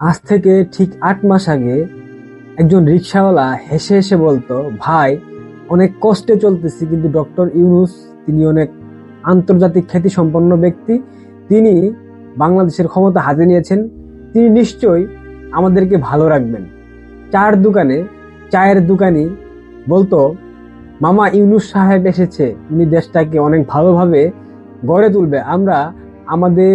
আজ থেকে ঠিক ৮ মাস আগে একজন রিকশাওয়ালা হেসে হেসে বলতো, ভাই অনেক কষ্টে চলতেছি, কিন্তু ডক্টর ইউনূস তিনি অনেক আন্তর্জাতিক খ্যাতিসম্পন্ন ব্যক্তি, তিনি বাংলাদেশের ক্ষমতা হাতে নিয়েছেন, তিনি নিশ্চয়ই আমাদেরকে ভালো রাখবেন। চায়ের দোকানি বলতো, মামা ইউনূস সাহেব এসেছে, উনি দেশটাকে অনেক ভালোভাবে গড়ে তুলবে, আমরা আমাদের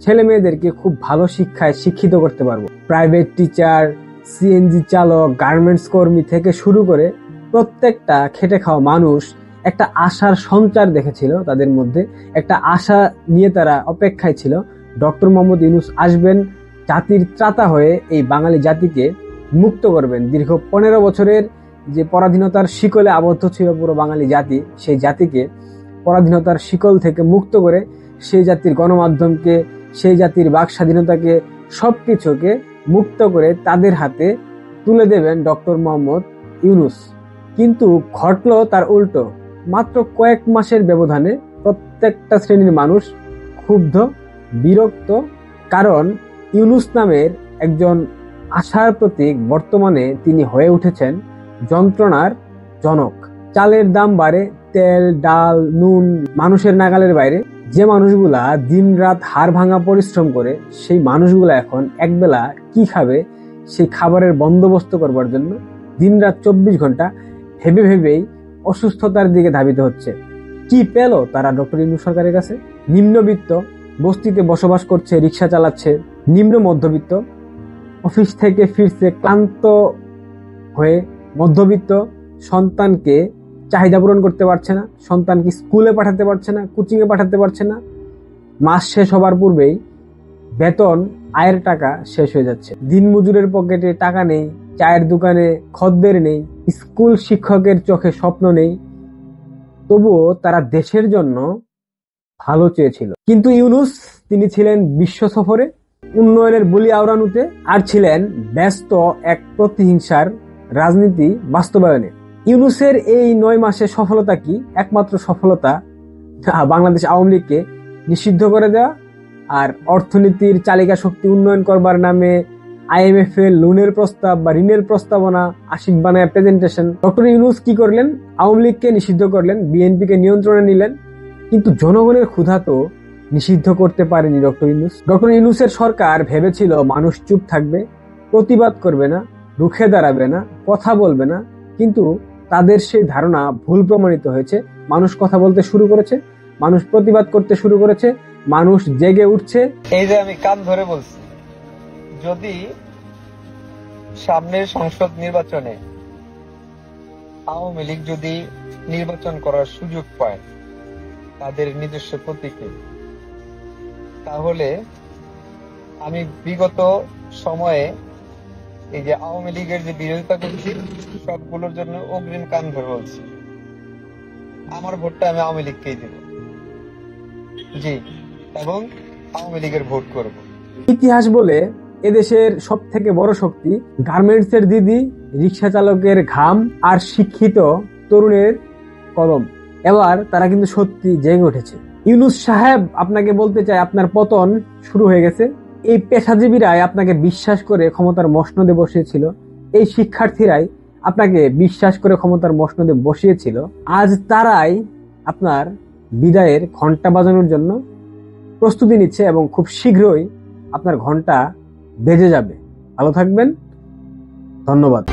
ছেলে মেয়েদেরকে খুব ভালো শিক্ষায় শিক্ষিত করতে পারবো। প্রাইভেট টিচার, সিএনজি চালক, গার্মেন্টস কর্মী থেকে শুরু করে প্রত্যেকটা খেটে খাওয়া মানুষ একটা আশার সঞ্চার দেখেছিল, তাদের মধ্যে একটা আশা নিয়ে তারা অপেক্ষায় ছিল ডক্টর মোহাম্মদ ইউনূস আসবেন, জাতির ত্রাতা হয়ে এই বাঙালি জাতিকে মুক্ত করবেন। দীর্ঘ 15 বছরের যে পরাধীনতার শিকলে আবদ্ধ ছিল পুরো বাঙালি জাতি, সেই জাতিকে পরাধীনতার শিকল থেকে মুক্ত করে সেই জাতির গণমাধ্যমকে, সেই জাতির বাক স্বাধীনতাকে, সবকিছুকে মুক্ত করে তাদের হাতে তুলে দেবেন ডক্টর মোহাম্মদ ইউনূস। কিন্তু ঘটলো তার উল্টো। মাত্র কয়েক মাসের ব্যবধানে প্রত্যেকটা শ্রেণীর মানুষ ক্ষুব্ধ, বিরক্ত, কারণ ইউনূস নামের একজন আশার প্রতীক বর্তমানে তিনি হয়ে উঠেছেন যন্ত্রণার জনক। চালের দাম বাড়ে, তেল, ডাল, নুন মানুষের নাগালের বাইরে। যে মানুষগুলা দিন রাত হাড় ভাঙা পরিশ্রম করে, সেই মানুষগুলা এখন একবেলা কি খাবে সেই খাবারের বন্দোবস্ত করবার জন্য দিন রাত 24 ঘন্টা ভেবেই অসুস্থতার দিকে ধাবিত হচ্ছে। কি পেল তারা ডক্টর ইউনূস সরকারের কাছে? নিম্নবিত্ত বস্তিতে বসবাস করছে, রিক্সা চালাচ্ছে, নিম্ন মধ্যবিত্ত অফিস থেকে ফিরছে ক্লান্ত হয়ে, মধ্যবিত্ত সন্তানকে চাহিদা পূরণ করতে পারছে না, সন্তানকে স্কুলে পাঠাতে পারছে না, কোচিং এ পাঠাতে পারছে না, মাস শেষ হবার পূর্বেই বেতন আয়ের টাকা শেষ হয়ে যাচ্ছে, দিনমজুরের পকেটে টাকা নেই, চায়ের দোকানে খদ্দের নেই, স্কুল শিক্ষকের চোখে স্বপ্ন নেই, তবুও তারা দেশের জন্য ভালো চেয়েছিল। কিন্তু ইউনূস তিনি ছিলেন বিশ্ব সফরে, উন্নয়নের বুলি আওড়ানুতে, আর ছিলেন ব্যস্ত এক প্রতিহিংসার রাজনীতি বাস্তবায়নে। ইউনূসের এই 9 মাসের সফলতা কি? একমাত্র সফলতা বাংলাদেশ আওয়ামী লীগকে নিষিদ্ধ করে দেওয়া, আর অর্থনীতির চালিকা শক্তি উন্নয়ন করবার নামে IMF এর লোনের প্রস্তাব বা ঋণের প্রস্তাবনা আশিক বানায় প্রেজেন্টেশন। ডক্টর ইউনূস কি করলেন? আওয়ামী লীগকে নিষিদ্ধ করলেন, বিএনপি কে নিয়ন্ত্রণে নিলেন, কিন্তু জনগণের ক্ষুধা তো নিষিদ্ধ করতে পারেনি ডক্টর ইউনূস। ডক্টর ইউনূসের সরকার ভেবেছিল মানুষ চুপ থাকবে, প্রতিবাদ করবে না, রুখে দাঁড়াবে না, কথা বলবে না, কিন্তু তাদের সেই ধারণা ভুল প্রমাণিত হয়েছে। মানুষ কথা বলতে শুরু করেছে, মানুষ প্রতিবাদ করতে শুরু করেছে, মানুষ জেগে উঠছে। এই যে আমি কান ধরে বলছি, যদি সামনের সংসদ নির্বাচনে আওয়ামী লীগ যদি নির্বাচন করার সুযোগ পায় তাদের নিজস্ব প্রতীকে, তাহলে আমি বিগত সময়ে এই যে আওয়ামী লীগের যে বিরোধিতা করছি সবগুলোর জন্য অগ্রিম কান ধরে বলছি, আমার ভোটটা আমি আওয়ামী লীগকেই দেব, জি, এবং আওয়ামী লীগের ভোট করব। ইতিহাস বলে এদেশের সব থেকে বড় শক্তি গার্মেন্টস এর দিদি, রিক্সা চালকের ঘাম, আর শিক্ষিত তরুণের কলম। এবার তারা কিন্তু সত্যি জেগে উঠেছে। ইউনূস সাহেব, আপনাকে বলতে চাই, আপনার পতন শুরু হয়ে গেছে। এই পেশাজীবীরাই আপনাকে বিশ্বাস করে ক্ষমতার মসনদে বসিয়েছিল, এই শিক্ষার্থীরাই আপনাকে বিশ্বাস করে ক্ষমতার মসনদে বসিয়েছিল। আজ তারাই আপনার বিদায়ের ঘন্টা বাজানোর জন্য প্রস্তুতি নিচ্ছে এবং খুব শীঘ্রই আপনার ঘন্টা বেজে যাবে। ভালো থাকবেন, ধন্যবাদ।